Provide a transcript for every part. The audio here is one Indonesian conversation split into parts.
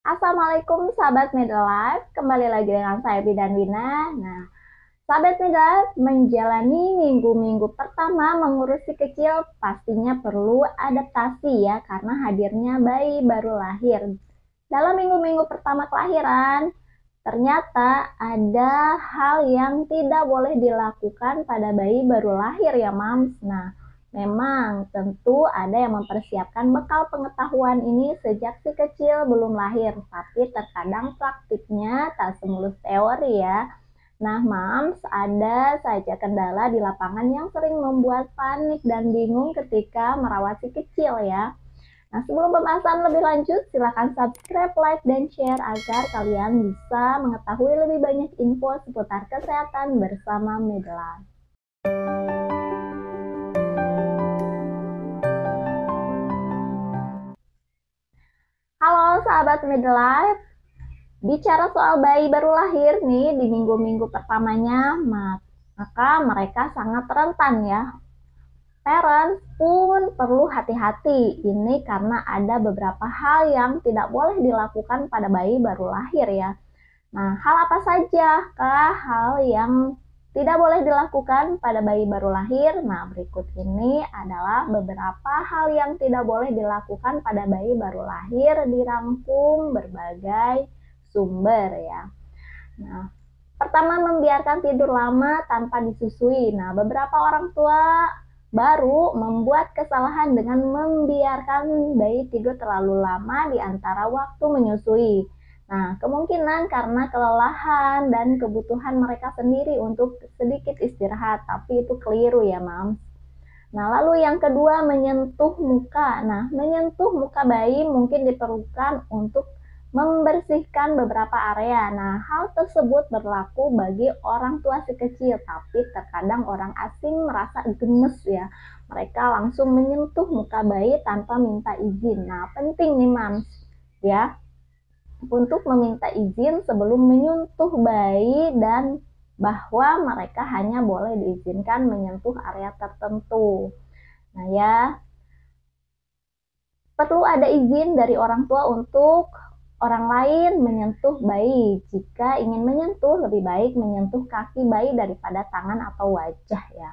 Assalamualaikum sahabat Midlife, kembali lagi dengan saya Bidan Wina. Nah, sahabat Midlife, menjalani minggu-minggu pertama mengurus si kecil pastinya perlu adaptasi ya, karena hadirnya bayi baru lahir. Dalam minggu-minggu pertama kelahiran, ternyata ada hal yang tidak boleh dilakukan pada bayi baru lahir ya Mams. Nah, memang tentu ada yang mempersiapkan bekal pengetahuan ini sejak si kecil belum lahir, tapi terkadang praktiknya tak semulus teori ya. Nah, Mams, ada saja kendala di lapangan yang sering membuat panik dan bingung ketika merawat si kecil ya. Nah, sebelum pembahasan lebih lanjut, silakan subscribe, like, dan share agar kalian bisa mengetahui lebih banyak info seputar kesehatan bersama Medlife. Halo sahabat Medlife, bicara soal bayi baru lahir nih di minggu-minggu pertamanya, maka mereka sangat rentan ya. Parents pun perlu hati-hati. Ini karena ada beberapa hal yang tidak boleh dilakukan pada bayi baru lahir ya. Nah, hal apa saja kah hal yang tidak boleh dilakukan pada bayi baru lahir? Nah, berikut ini adalah beberapa hal yang tidak boleh dilakukan pada bayi baru lahir dirangkum berbagai sumber ya. Nah, pertama, membiarkan tidur lama tanpa disusui. Nah, beberapa orang tua baru membuat kesalahan dengan membiarkan bayi tidur terlalu lama di antara waktu menyusui. Nah, kemungkinan karena kelelahan dan kebutuhan mereka sendiri untuk sedikit istirahat, tapi itu keliru ya, Mams. Nah, lalu yang kedua, menyentuh muka. Nah, menyentuh muka bayi mungkin diperlukan untuk membersihkan beberapa area. Nah, hal tersebut berlaku bagi orang tua si kecil, tapi terkadang orang asing merasa gemes ya. Mereka langsung menyentuh muka bayi tanpa minta izin. Nah, penting nih Mams ya, untuk meminta izin sebelum menyentuh bayi dan bahwa mereka hanya boleh diizinkan menyentuh area tertentu. Nah ya, perlu ada izin dari orang tua untuk orang lain menyentuh bayi. Jika ingin menyentuh, lebih baik menyentuh kaki bayi daripada tangan atau wajah ya.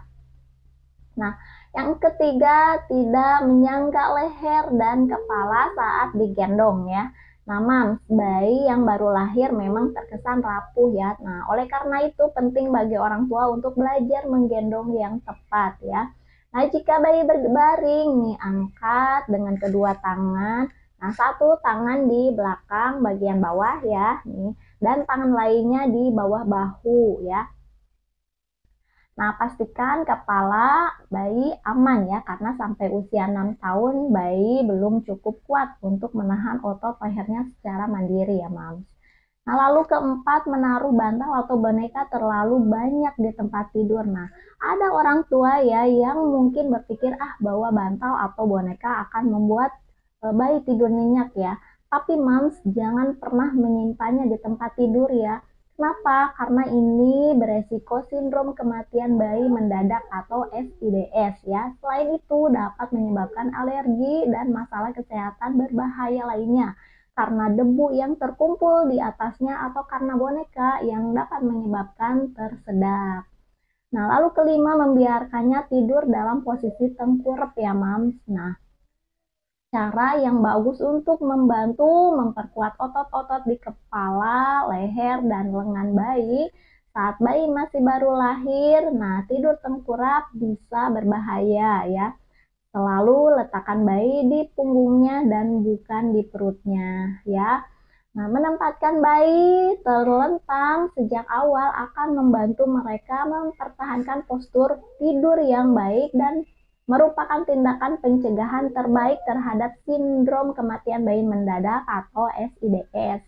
Nah, yang ketiga, tidak menyangga leher dan kepala saat digendong ya. Nah, Mams, bayi yang baru lahir memang terkesan rapuh ya. Nah, oleh karena itu penting bagi orang tua untuk belajar menggendong yang tepat ya. Nah, jika bayi berbaring nih, angkat dengan kedua tangan. Nah, satu tangan di belakang bagian bawah ya, nih, dan tangan lainnya di bawah bahu ya. Nah, pastikan kepala bayi aman ya, karena sampai usia 6 tahun bayi belum cukup kuat untuk menahan otot lehernya secara mandiri ya, Mams. Nah, lalu keempat, menaruh bantal atau boneka terlalu banyak di tempat tidur. Nah, ada orang tua ya yang mungkin berpikir bahwa bantal atau boneka akan membuat bayi tidur nyenyak ya. Tapi Mams, jangan pernah menyimpannya di tempat tidur ya. Kenapa? Karena ini beresiko sindrom kematian bayi mendadak atau SIDS ya. Selain itu dapat menyebabkan alergi dan masalah kesehatan berbahaya lainnya karena debu yang terkumpul di atasnya atau karena boneka yang dapat menyebabkan tersedak. Nah, lalu kelima, membiarkannya tidur dalam posisi tengkurap ya, Mams. Nah, cara yang bagus untuk membantu memperkuat otot-otot di kepala, leher, dan lengan bayi saat bayi masih baru lahir. Nah, tidur tengkurap bisa berbahaya ya. Selalu letakkan bayi di punggungnya dan bukan di perutnya ya. Nah, menempatkan bayi terlentang sejak awal akan membantu mereka mempertahankan postur tidur yang baik dan merupakan tindakan pencegahan terbaik terhadap sindrom kematian bayi mendadak atau SIDS.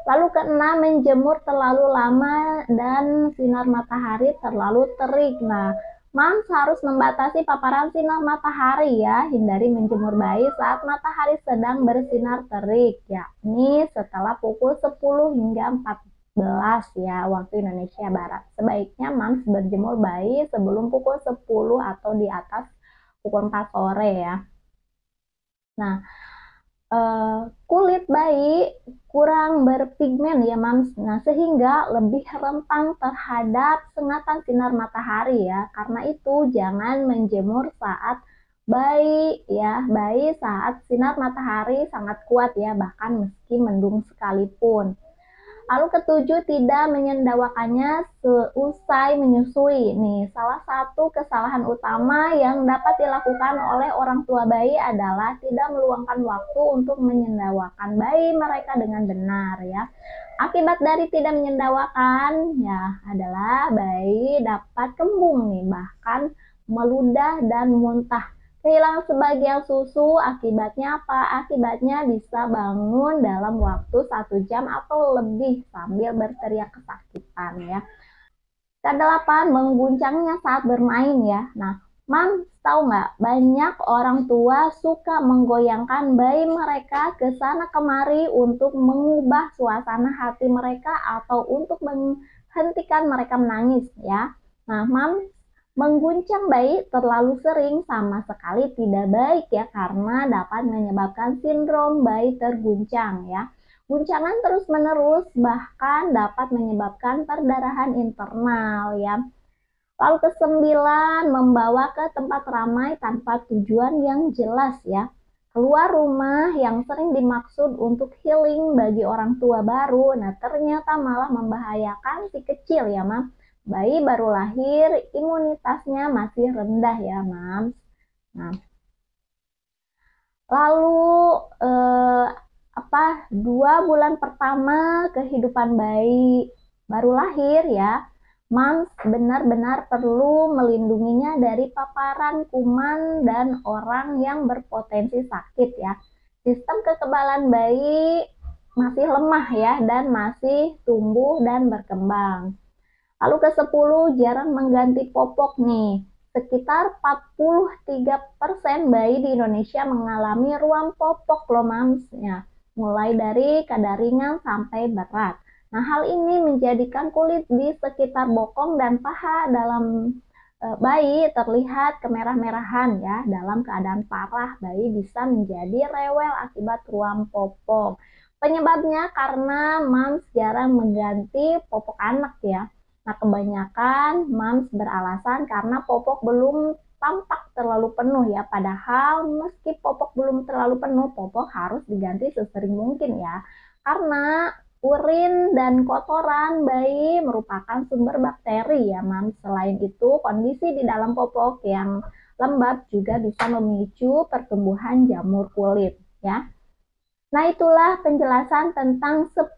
Lalu keenam, menjemur terlalu lama dan sinar matahari terlalu terik. Nah, Mams harus membatasi paparan sinar matahari ya. Hindari menjemur bayi saat matahari sedang bersinar terik, yakni setelah pukul 10 hingga 14 ya waktu Indonesia Barat. Sebaiknya Mams berjemur bayi sebelum pukul 10 atau di atas pukul 4 sore ya. Nah, kulit kulit bayi kurang berpigmen ya Mams. Nah, sehingga lebih rentan terhadap sengatan sinar matahari ya. Karena itu jangan menjemur saat bayi saat sinar matahari sangat kuat ya, bahkan meski mendung sekalipun. Lalu ketujuh, tidak menyendawakannya seusai menyusui. Nih, salah satu kesalahan utama yang dapat dilakukan oleh orang tua bayi adalah tidak meluangkan waktu untuk menyendawakan bayi mereka dengan benar ya. Akibat dari tidak menyendawakan ya adalah bayi dapat kembung nih, bahkan meludah dan muntah. Kehilangan sebagian susu, akibatnya apa? Akibatnya bisa bangun dalam waktu 1 jam atau lebih sambil berteriak kesakitan ya. Kedelapan, mengguncangnya saat bermain ya. Nah, Mam, tahu nggak? Banyak orang tua suka menggoyangkan bayi mereka ke sana kemari untuk mengubah suasana hati mereka atau untuk menghentikan mereka menangis ya. Nah, Mam, mengguncang bayi terlalu sering sama sekali tidak baik ya, karena dapat menyebabkan sindrom bayi terguncang ya. Guncangan terus-menerus bahkan dapat menyebabkan perdarahan internal ya. Lalu kesembilan, membawa ke tempat ramai tanpa tujuan yang jelas ya. Keluar rumah yang sering dimaksud untuk healing bagi orang tua baru, nah ternyata malah membahayakan si kecil ya, Mam. Bayi baru lahir, imunitasnya masih rendah ya, Mam. Nah, lalu 2 bulan pertama kehidupan bayi baru lahir ya, Mams benar-benar perlu melindunginya dari paparan kuman dan orang yang berpotensi sakit ya. Sistem kekebalan bayi masih lemah ya dan masih tumbuh dan berkembang. Lalu ke-10, jarang mengganti popok nih. Sekitar 43% bayi di Indonesia mengalami ruam popok loh Mams ya, mulai dari kadar ringan sampai berat. Nah, hal ini menjadikan kulit di sekitar bokong dan paha dalam bayi terlihat kemerah-merahan ya. Dalam keadaan parah, bayi bisa menjadi rewel akibat ruam popok. Penyebabnya karena Mams jarang mengganti popok anak ya. Nah, kebanyakan Mams beralasan karena popok belum tampak terlalu penuh ya. Padahal meski popok belum terlalu penuh, popok harus diganti sesering mungkin ya. Karena urin dan kotoran bayi merupakan sumber bakteri ya, Mams. Selain itu, kondisi di dalam popok yang lembab juga bisa memicu pertumbuhan jamur kulit ya. Nah, itulah penjelasan tentang 10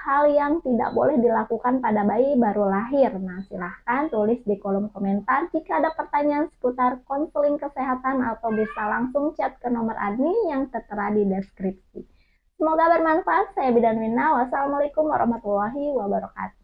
hal yang tidak boleh dilakukan pada bayi baru lahir. Nah, silahkan tulis di kolom komentar jika ada pertanyaan seputar konseling kesehatan atau bisa langsung chat ke nomor admin yang tertera di deskripsi. Semoga bermanfaat. Saya Bidan Wina. Wassalamualaikum warahmatullahi wabarakatuh.